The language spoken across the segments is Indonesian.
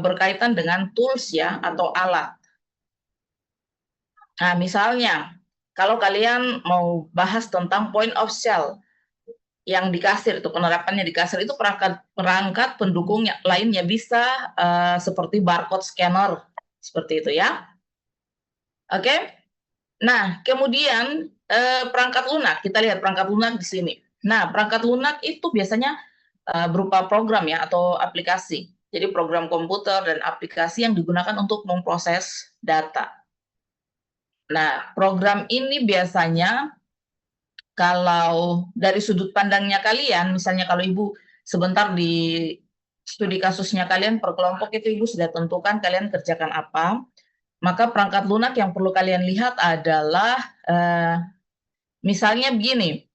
berkaitan dengan tools ya atau alat. Nah, misalnya kalau kalian mau bahas tentang point of sale yang di kasir itu penerapannya di kasir itu perangkat pendukung lainnya bisa seperti barcode scanner seperti itu ya. Oke. Nah, kemudian perangkat lunak, kita lihat perangkat lunak di sini. Nah, perangkat lunak itu biasanya berupa program ya atau aplikasi. Jadi program komputer dan aplikasi yang digunakan untuk memproses data. Nah, program ini biasanya kalau dari sudut pandangnya kalian, misalnya kalau Ibu sebentar di studi kasusnya kalian per kelompok itu Ibu sudah tentukan kalian kerjakan apa, maka perangkat lunak yang perlu kalian lihat adalah misalnya begini,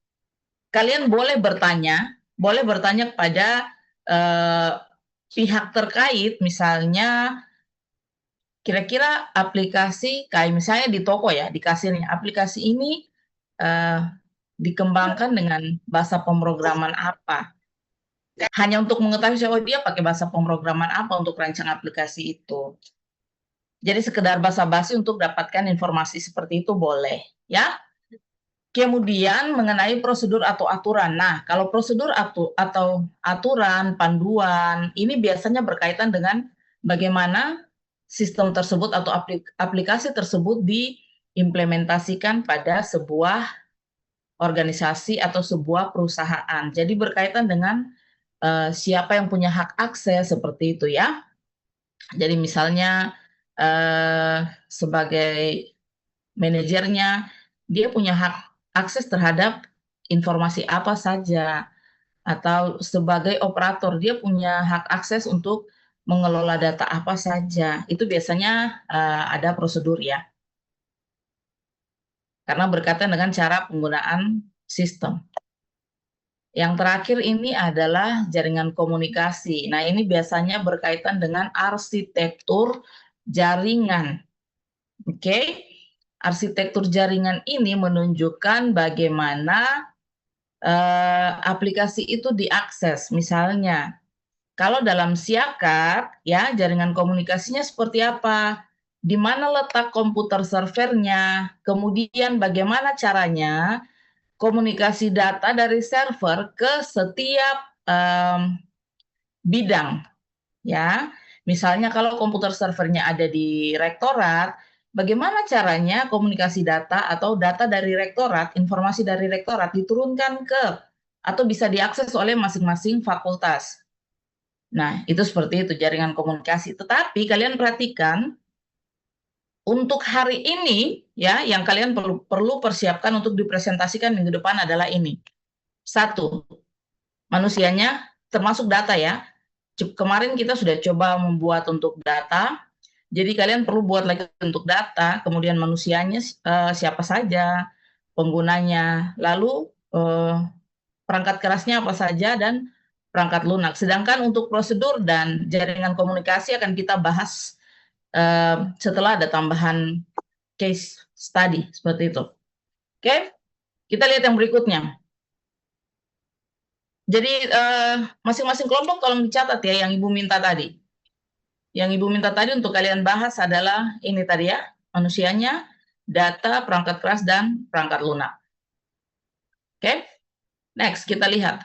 kalian boleh bertanya kepada pihak terkait, misalnya kira-kira aplikasi kayak misalnya di toko ya, di kasirnya, aplikasi ini dikembangkan dengan bahasa pemrograman apa. Hanya untuk mengetahui siapa dia pakai bahasa pemrograman apa untuk rancang aplikasi itu. Jadi sekedar basa-basi untuk dapatkan informasi seperti itu boleh, ya. Kemudian mengenai prosedur atau aturan. Nah, kalau prosedur atau aturan, panduan, ini biasanya berkaitan dengan bagaimana sistem tersebut atau aplikasi tersebut diimplementasikan pada sebuah organisasi atau sebuah perusahaan. Jadi berkaitan dengan siapa yang punya hak akses seperti itu ya. Jadi misalnya sebagai manajernya dia punya hak akses terhadap informasi apa saja, atau sebagai operator dia punya hak akses untuk mengelola data apa saja. Itu biasanya ada prosedur ya. Karena berkaitan dengan cara penggunaan sistem. Yang terakhir ini adalah jaringan komunikasi. Nah, ini biasanya berkaitan dengan arsitektur jaringan. Oke. Arsitektur jaringan ini menunjukkan bagaimana aplikasi itu diakses. Misalnya, kalau dalam siakap, ya jaringan komunikasinya seperti apa? Di mana letak komputer servernya? Kemudian bagaimana caranya komunikasi data dari server ke setiap bidang, ya. Misalnya kalau komputer servernya ada di rektorat, bagaimana caranya komunikasi data atau data dari rektorat, informasi dari rektorat diturunkan ke atau bisa diakses oleh masing-masing fakultas. Nah, itu seperti itu jaringan komunikasi. Tetapi kalian perhatikan untuk hari ini ya yang kalian perlu persiapkan untuk dipresentasikan minggu depan adalah ini. Satu, manusianya termasuk data ya. Kemarin kita sudah coba membuat untuk data, jadi kalian perlu buat lagi untuk data, kemudian manusianya siapa saja, penggunanya, lalu perangkat kerasnya apa saja, dan perangkat lunak. Sedangkan untuk prosedur dan jaringan komunikasi akan kita bahas setelah ada tambahan case study, seperti itu. Oke, kita lihat yang berikutnya. Jadi masing-masing kelompok tolong dicatat ya yang Ibu minta tadi. Yang Ibu minta tadi untuk kalian bahas adalah ini tadi ya, manusianya, data, perangkat keras, dan perangkat lunak. Oke, next kita lihat.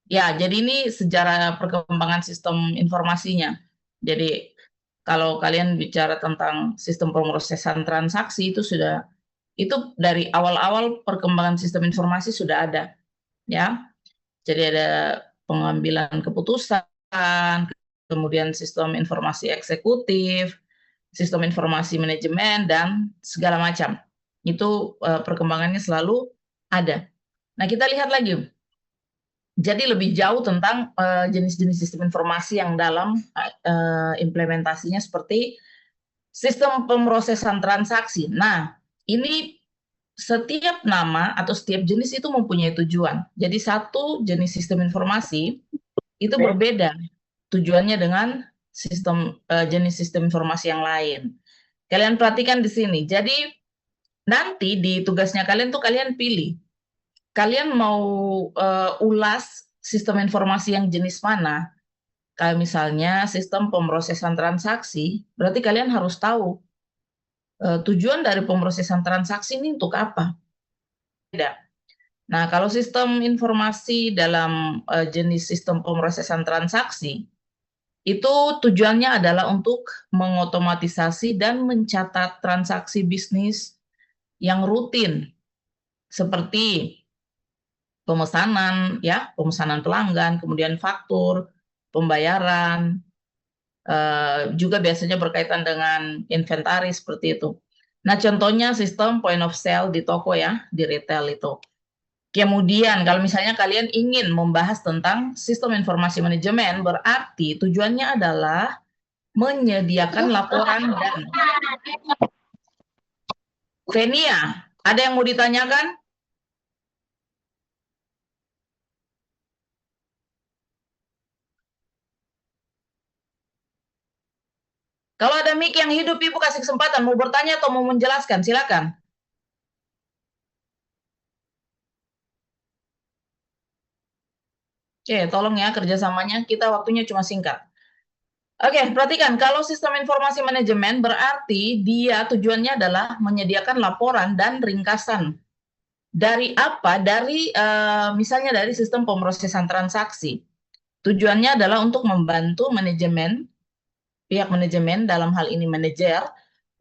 Ya, jadi ini sejarah perkembangan sistem informasinya. Jadi kalau kalian bicara tentang sistem pemrosesan transaksi itu dari awal-awal perkembangan sistem informasi sudah ada, ya. Jadi ada pengambilan keputusan, kemudian sistem informasi eksekutif, sistem informasi manajemen, dan segala macam. Itu perkembangannya selalu ada. Nah, kita lihat lagi. Jadi lebih jauh tentang jenis-jenis sistem informasi yang dalam implementasinya seperti sistem pemrosesan transaksi. Nah, ini setiap nama atau setiap jenis itu mempunyai tujuan. Jadi satu jenis sistem informasi itu berbeda tujuannya dengan jenis sistem informasi yang lain. Kalian perhatikan di sini. Jadi nanti di tugasnya kalian tuh kalian pilih. Kalian mau ulas sistem informasi yang jenis mana? Kayak misalnya sistem pemrosesan transaksi, berarti kalian harus tahu tujuan dari pemrosesan transaksi ini untuk apa. Beda. Nah, kalau sistem informasi dalam jenis sistem pemrosesan transaksi, itu tujuannya adalah untuk mengotomatisasi dan mencatat transaksi bisnis yang rutin, seperti pemesanan, ya, pemesanan pelanggan, kemudian faktur, pembayaran, juga biasanya berkaitan dengan inventaris seperti itu. Nah, contohnya sistem point of sale di toko ya, di retail itu. Kemudian kalau misalnya kalian ingin membahas tentang sistem informasi manajemen, berarti tujuannya adalah menyediakan laporan dan Venia, ada yang mau ditanyakan? Kalau ada mic yang hidup, Ibu kasih kesempatan mau bertanya atau mau menjelaskan, silakan. Oke, tolong ya kerjasamanya, kita waktunya cuma singkat. Oke, perhatikan, kalau sistem informasi manajemen berarti dia tujuannya adalah menyediakan laporan dan ringkasan. Dari apa? Dari misalnya dari sistem pemrosesan transaksi. Tujuannya adalah untuk membantu manajemen, pihak manajemen dalam hal ini manajer,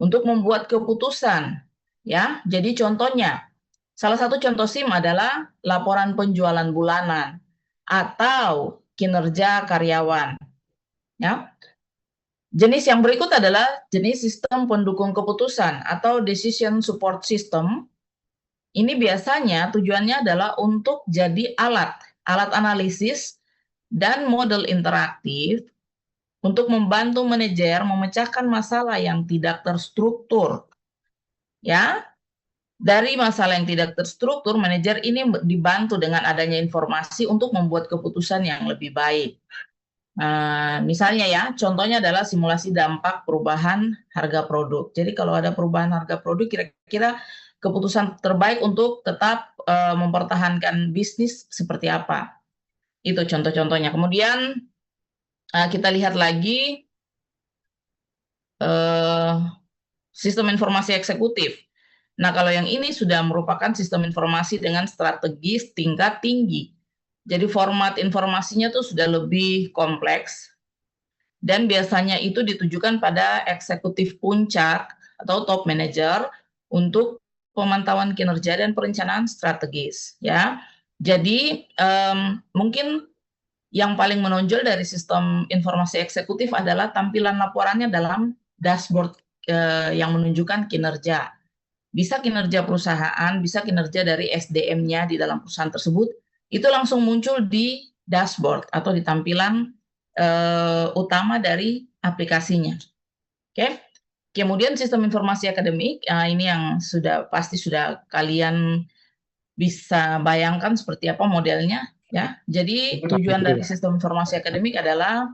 untuk membuat keputusan. Ya, jadi contohnya, salah satu contoh SIM adalah laporan penjualan bulanan atau kinerja karyawan. Ya, jenis yang berikut adalah jenis sistem pendukung keputusan atau decision support system. Ini biasanya tujuannya adalah untuk jadi alat analisis dan model interaktif untuk membantu manajer memecahkan masalah yang tidak terstruktur. Ya, dari masalah yang tidak terstruktur, manajer ini dibantu dengan adanya informasi untuk membuat keputusan yang lebih baik. Misalnya ya, contohnya adalah simulasi dampak perubahan harga produk. Jadi kalau ada perubahan harga produk, kira-kira keputusan terbaik untuk tetap mempertahankan bisnis seperti apa. Itu contoh-contohnya. Kemudian kita lihat lagi sistem informasi eksekutif. Nah, kalau yang ini sudah merupakan sistem informasi dengan strategis tingkat tinggi. Jadi format informasinya tuh sudah lebih kompleks dan biasanya itu ditujukan pada eksekutif puncak atau top manager untuk pemantauan kinerja dan perencanaan strategis, ya. Jadi mungkin yang paling menonjol dari sistem informasi eksekutif adalah tampilan laporannya dalam dashboard yang menunjukkan kinerja. Bisa kinerja perusahaan, bisa kinerja dari SDM-nya di dalam perusahaan tersebut, itu langsung muncul di dashboard atau di tampilan utama dari aplikasinya. Oke. Kemudian sistem informasi akademik, ini yang pasti sudah kalian bisa bayangkan seperti apa modelnya, ya. Jadi tujuan dari sistem informasi akademik adalah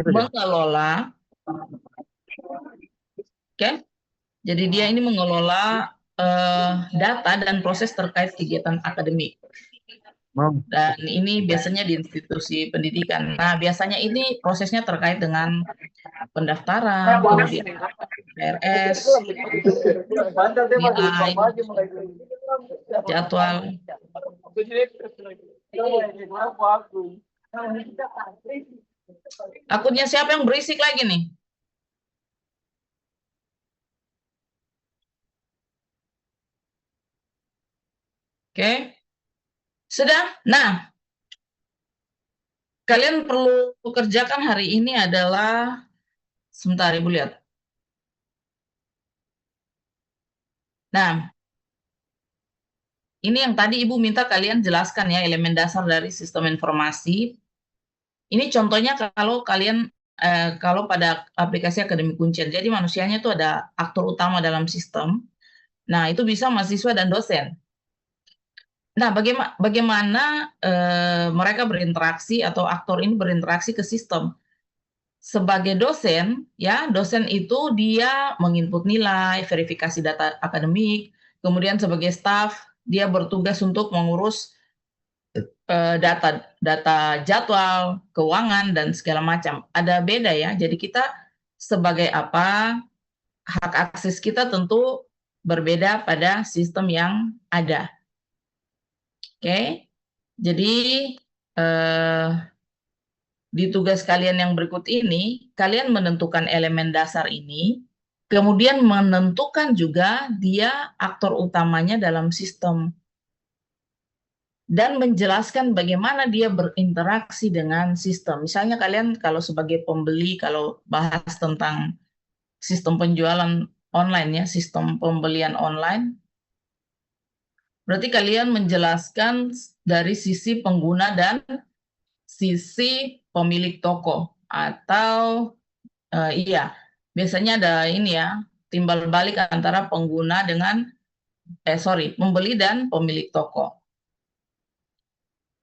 mengelola, oke. Jadi dia ini mengelola data dan proses terkait kegiatan akademik. Dan ini biasanya di institusi pendidikan. Nah, biasanya ini prosesnya terkait dengan pendaftaran, kemudian PRS, nilai, jadwal. Akunnya siapa yang berisik lagi nih? Oke. Sudah? Nah, kalian perlu kerjakan hari ini adalah, sebentar Ibu lihat. Nah, ini yang tadi Ibu minta kalian jelaskan ya, elemen dasar dari sistem informasi. Ini contohnya kalau kalian, kalau pada aplikasi akademik kuncian, jadi manusianya itu ada aktor utama dalam sistem. Nah, itu bisa mahasiswa dan dosen. Nah, bagaimana mereka berinteraksi atau aktor ini berinteraksi ke sistem? Sebagai dosen, ya, dosen itu dia menginput nilai, verifikasi data akademik, kemudian sebagai staf dia bertugas untuk mengurus data jadwal, keuangan dan segala macam. Ada beda ya. Jadi kita sebagai apa, hak akses kita tentu berbeda pada sistem yang ada. Oke. Jadi di tugas kalian yang berikut ini, kalian menentukan elemen dasar ini, kemudian menentukan juga dia aktor utamanya dalam sistem, dan menjelaskan bagaimana dia berinteraksi dengan sistem. Misalnya kalian kalau sebagai pembeli, kalau bahas tentang sistem penjualan online ya, sistem pembelian online, berarti kalian menjelaskan dari sisi pengguna dan sisi pemilik toko. Atau iya, biasanya ada ini ya, timbal balik antara pengguna dengan, pembeli dan pemilik toko.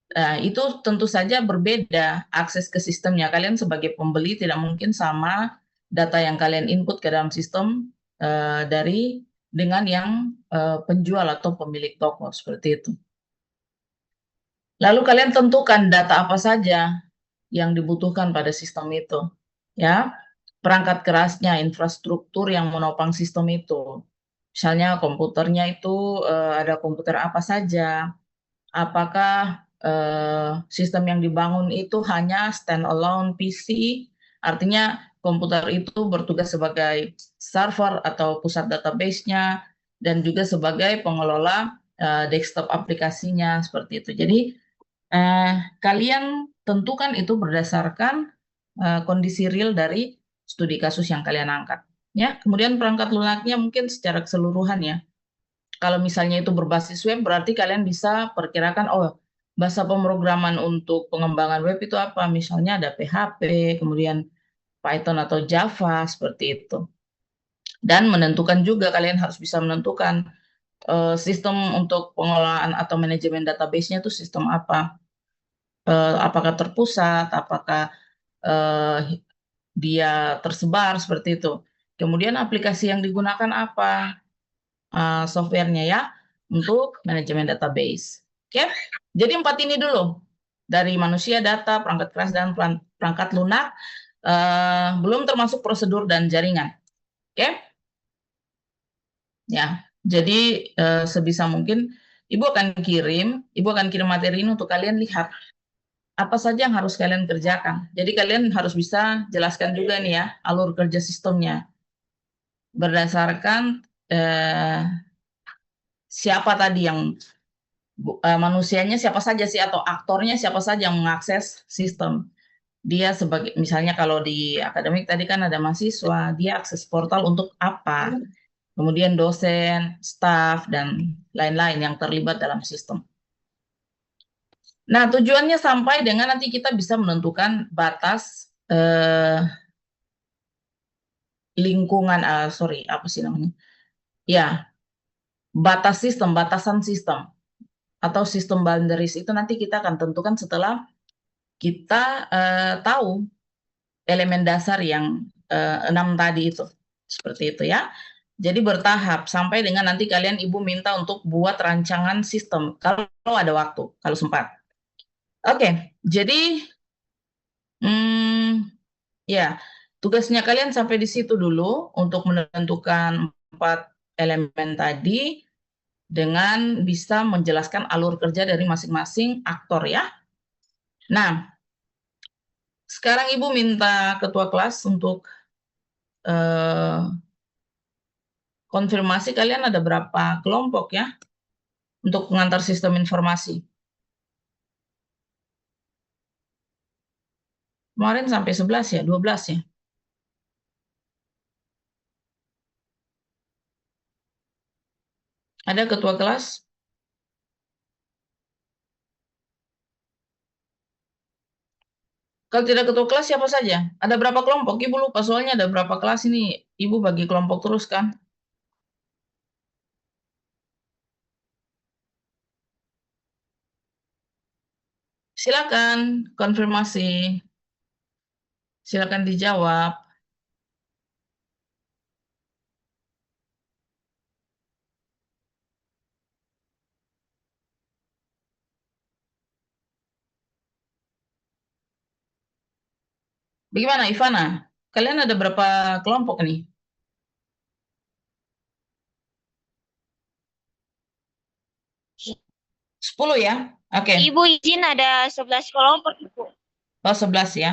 Nah, itu tentu saja berbeda akses ke sistemnya. Kalian sebagai pembeli tidak mungkin sama data yang kalian input ke dalam sistem dengan yang penjual atau pemilik toko, seperti itu. Lalu kalian tentukan data apa saja yang dibutuhkan pada sistem itu. Ya, perangkat kerasnya, infrastruktur yang menopang sistem itu. Misalnya komputernya itu ada komputer apa saja, apakah sistem yang dibangun itu hanya standalone PC, artinya komputer itu bertugas sebagai server atau pusat database-nya, dan juga sebagai pengelola desktop aplikasinya, seperti itu. Jadi kalian tentukan itu berdasarkan kondisi real dari studi kasus yang kalian angkat. Ya, kemudian perangkat lunaknya mungkin secara keseluruhan ya. Kalau misalnya itu berbasis web, berarti kalian bisa perkirakan, oh, bahasa pemrograman untuk pengembangan web itu apa? Misalnya ada PHP, kemudian Python atau Java, seperti itu. Dan menentukan juga, kalian harus bisa menentukan sistem untuk pengelolaan atau manajemen database-nya itu sistem apa. Apakah terpusat, apakah dia tersebar, seperti itu. Kemudian aplikasi yang digunakan apa? Softwarenya ya, untuk manajemen database. Oke, jadi 4 ini dulu. Dari manusia, data, perangkat keras, dan perangkat lunak, belum termasuk prosedur dan jaringan. Oke, ya. Jadi sebisa mungkin Ibu akan kirim materi ini untuk kalian lihat apa saja yang harus kalian kerjakan. Jadi kalian harus bisa jelaskan juga nih ya alur kerja sistemnya berdasarkan siapa tadi yang manusianya siapa saja sih, atau aktornya siapa saja yang mengakses sistem. Dia sebagai, misalnya kalau di akademik tadi kan ada mahasiswa, dia akses portal untuk apa? Kemudian dosen, staf, dan lain-lain yang terlibat dalam sistem. Nah, tujuannya sampai dengan nanti kita bisa menentukan batas lingkungan, apa sih namanya? Ya, batasan sistem, atau sistem boundaries itu nanti kita akan tentukan setelah kita tahu elemen dasar yang 6 tadi itu. Seperti itu ya. Jadi bertahap sampai dengan nanti kalian Ibu minta untuk buat rancangan sistem kalau ada waktu, kalau sempat. Oke, jadi ya, tugasnya kalian sampai di situ dulu untuk menentukan 4 elemen tadi dengan bisa menjelaskan alur kerja dari masing-masing aktor ya. Nah, sekarang Ibu minta ketua kelas untuk konfirmasi kalian ada berapa kelompok ya untuk pengantar sistem informasi. Kemarin sampai 11 ya, 12 ya. Ada ketua kelas? Kalau tidak ketua kelas siapa saja? Ada berapa kelompok? Ibu lupa soalnya ada berapa kelas ini. Ibu bagi kelompok terus kan? Silakan konfirmasi. Silakan dijawab. Bagaimana Ivana? Kalian ada berapa kelompok nih? 10 ya? Oke. Ibu izin ada 11 kelompok, Ibu. Oh, 11 ya.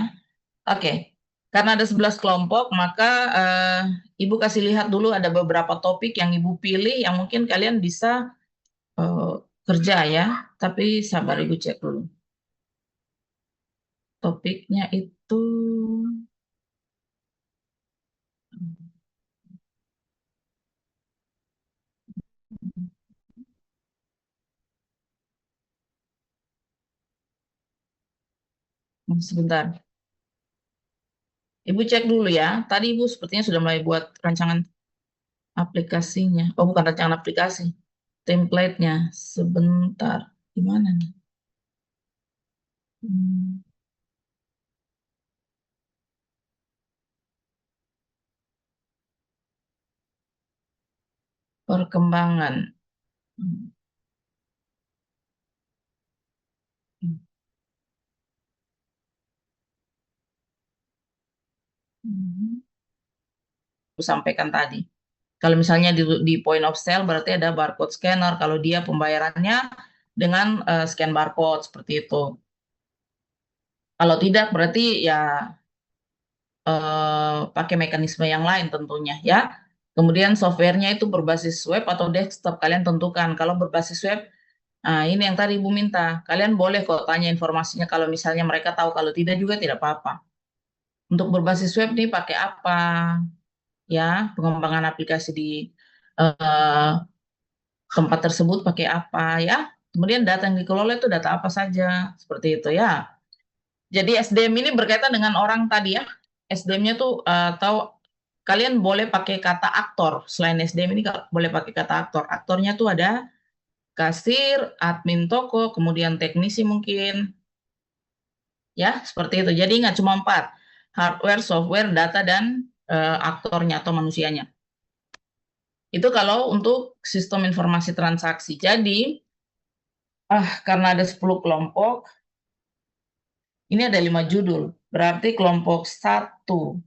Oke. Karena ada 11 kelompok, maka Ibu kasih lihat dulu ada beberapa topik yang Ibu pilih yang mungkin kalian bisa eh, kerja ya. Tapi sabar Ibu cek dulu. Topiknya itu sebentar. Ibu cek dulu ya. Tadi Ibu sepertinya sudah mulai buat rancangan aplikasinya. Oh, bukan rancangan aplikasi. Template-nya. Sebentar. Gimana nih? Hmm, perkembangan. Hmm, hmm, hmm. Aku sampaikan tadi. Kalau misalnya di point of sale berarti ada barcode scanner. Kalau dia pembayarannya dengan scan barcode seperti itu. Kalau tidak berarti ya pakai mekanisme yang lain tentunya ya. Kemudian softwarenya itu berbasis web atau desktop kalian tentukan. Kalau berbasis web, nah ini yang tadi Ibu minta. Kalian boleh kok tanya informasinya kalau misalnya mereka tahu. Kalau tidak juga tidak apa-apa. Untuk berbasis web nih pakai apa ya? Pengembangan aplikasi di eh, tempat tersebut pakai apa ya? Kemudian data yang dikelola itu data apa saja? Seperti itu ya. Jadi SDM ini berkaitan dengan orang tadi ya. SDM-nya tuh tahu kalian boleh pakai kata aktor. Selain SDM ini boleh pakai kata aktor. Aktornya tuh ada kasir, admin toko, kemudian teknisi mungkin. Ya, seperti itu. Jadi nggak cuma empat. Hardware, software, data, dan aktornya atau manusianya. Itu kalau untuk sistem informasi transaksi. Jadi, karena ada 10 kelompok, ini ada 5 judul. Berarti kelompok satu,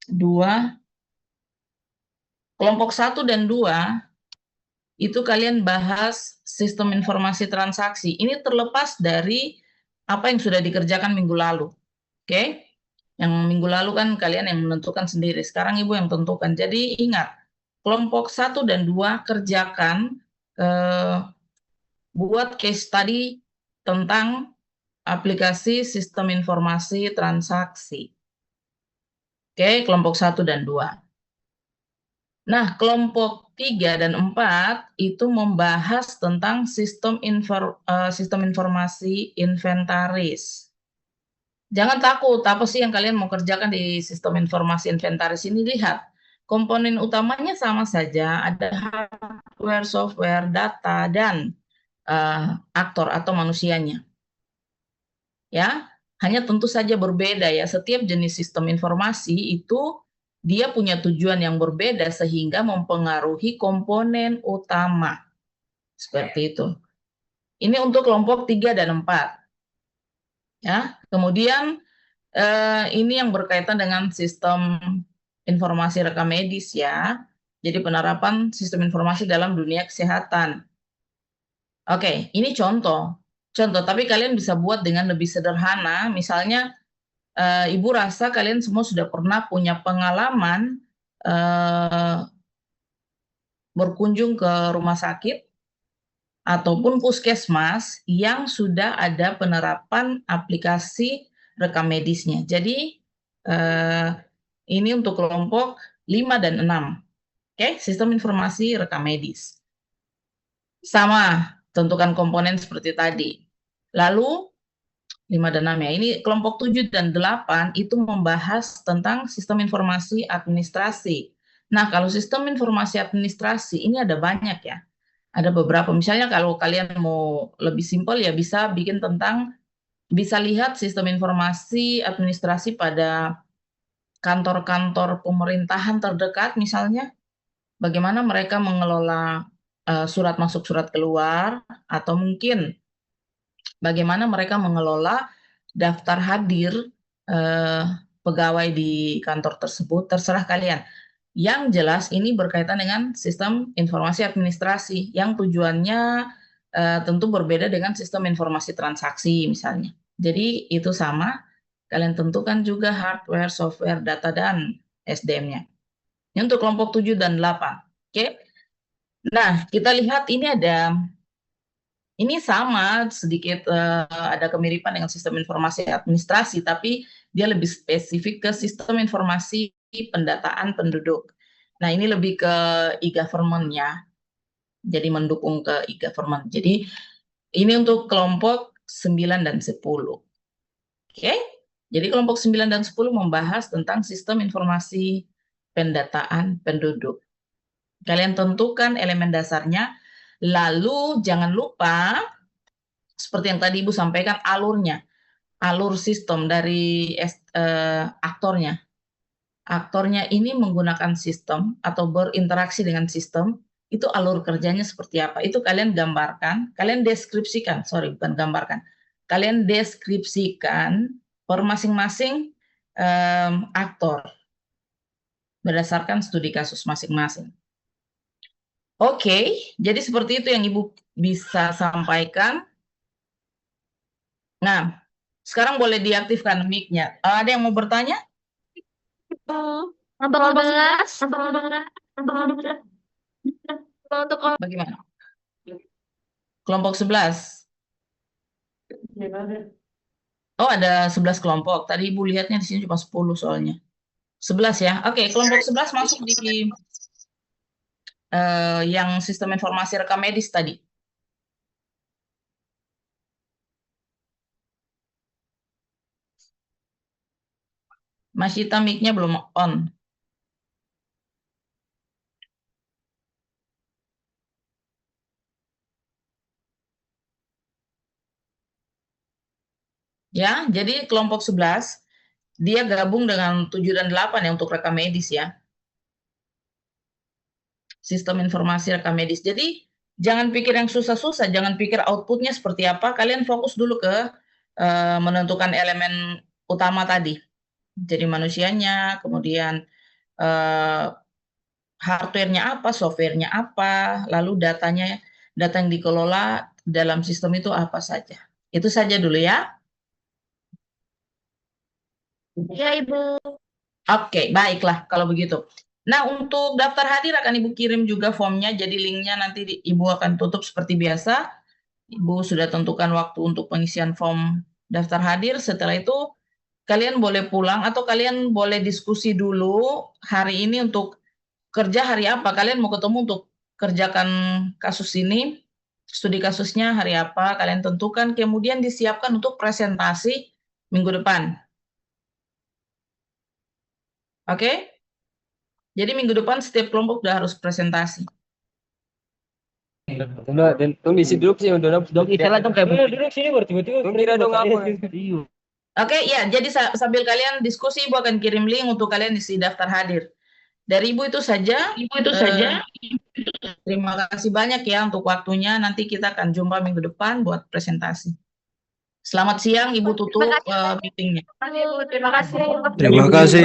2, kelompok satu dan 2 itu kalian bahas sistem informasi transaksi. Ini terlepas dari apa yang sudah dikerjakan minggu lalu. Oke? Yang minggu lalu kan kalian yang menentukan sendiri. Sekarang Ibu yang tentukan. Jadi ingat, kelompok satu dan 2 kerjakan eh, buat case study tentang aplikasi sistem informasi transaksi. Oke, kelompok satu dan 2. Nah, kelompok 3 dan 4 itu membahas tentang sistem informasi inventaris. Jangan takut, apa sih yang kalian mau kerjakan di sistem informasi inventaris ini? Lihat, komponen utamanya sama saja, ada hardware, software, data, dan aktor atau manusianya. Ya, hanya tentu saja berbeda ya. Setiap jenis sistem informasi itu dia punya tujuan yang berbeda sehingga mempengaruhi komponen utama. Seperti itu. Ini untuk kelompok 3 dan 4. Ya. Kemudian ini yang berkaitan dengan sistem informasi rekam medis ya. Jadi penerapan sistem informasi dalam dunia kesehatan. Oke, ini contoh. Contoh, tapi kalian bisa buat dengan lebih sederhana. Misalnya Ibu rasa kalian semua sudah pernah punya pengalaman eh, berkunjung ke rumah sakit ataupun puskesmas yang sudah ada penerapan aplikasi rekam medisnya. Jadi eh, ini untuk kelompok 5 dan 6. Oke, sistem informasi rekam medis. Sama, tentukan komponen seperti tadi. Lalu 5 dan 6 ya. Ini kelompok 7 dan 8 itu membahas tentang sistem informasi administrasi. Nah, kalau sistem informasi administrasi ini ada banyak ya. Ada beberapa. Misalnya kalau kalian mau lebih simpel ya bisa lihat sistem informasi administrasi pada kantor-kantor pemerintahan terdekat misalnya bagaimana mereka mengelola surat masuk surat keluar atau mungkin bagaimana mereka mengelola daftar hadir pegawai di kantor tersebut, terserah kalian. Yang jelas ini berkaitan dengan sistem informasi administrasi yang tujuannya tentu berbeda dengan sistem informasi transaksi misalnya. Jadi itu sama, kalian tentukan juga hardware, software, data, dan SDM-nya. Ini untuk kelompok 7 dan 8. Oke. Nah, kita lihat ini sama sedikit ada kemiripan dengan sistem informasi administrasi, tapi dia lebih spesifik ke sistem informasi pendataan penduduk. Nah, ini lebih ke e-government-nya. Jadi mendukung ke e-government. Jadi ini untuk kelompok 9 dan 10. Oke. Jadi kelompok 9 dan 10 membahas tentang sistem informasi pendataan penduduk. Kalian tentukan elemen dasarnya, lalu jangan lupa, seperti yang tadi Ibu sampaikan, alurnya. Alur sistem dari aktornya. Aktornya ini menggunakan sistem atau berinteraksi dengan sistem, itu alur kerjanya seperti apa. Itu kalian gambarkan, kalian deskripsikan, bukan gambarkan. Kalian deskripsikan per masing-masing aktor berdasarkan studi kasus masing-masing. Oke, jadi seperti itu yang Ibu bisa sampaikan. Nah, sekarang boleh diaktifkan mic-nya. Ada yang mau bertanya? Nomor 12. Untuk Bagaimana? Kelompok 11. Oh, ada 11 kelompok. Tadi Ibu lihatnya di sini cuma 10 soalnya. 11 ya. Oke, kelompok 11 masuk di yang sistem informasi rekam medis tadi. Mas Yita mic-nya belum on. Ya, jadi kelompok 11 dia gabung dengan 7 dan 8 ya untuk rekam medis ya. Sistem informasi rekam medis. Jadi jangan pikir yang susah-susah, jangan pikir outputnya seperti apa. Kalian fokus dulu ke menentukan elemen utama tadi. Jadi manusianya, kemudian hardware-nya apa, software-nya apa, lalu data yang dikelola dalam sistem itu apa saja. Itu saja dulu ya. ya Ibu. Oke, baiklah kalau begitu. Nah, untuk daftar hadir akan Ibu kirim juga formnya, jadi linknya nanti Ibu akan tutup seperti biasa. Ibu sudah tentukan waktu untuk pengisian form daftar hadir. Setelah itu, kalian boleh pulang atau kalian boleh diskusi dulu hari ini untuk kerja hari apa. Kalian mau ketemu untuk kerjakan kasus ini, studi kasusnya hari apa, kalian tentukan, kemudian disiapkan untuk presentasi minggu depan. Oke? Jadi minggu depan setiap kelompok sudah harus presentasi. Dong isi duduk sih, dong istilah dong kayak duduk sini baru tiba-tiba dong kira dong apa? Oke, ya. Jadi sambil kalian diskusi, Ibu akan kirim link untuk kalian isi daftar hadir. Dari Ibu itu saja. Terima kasih banyak ya untuk waktunya. Nanti kita akan jumpa minggu depan buat presentasi. Selamat siang, Ibu tutup meetingnya. Terima kasih. Terima kasih.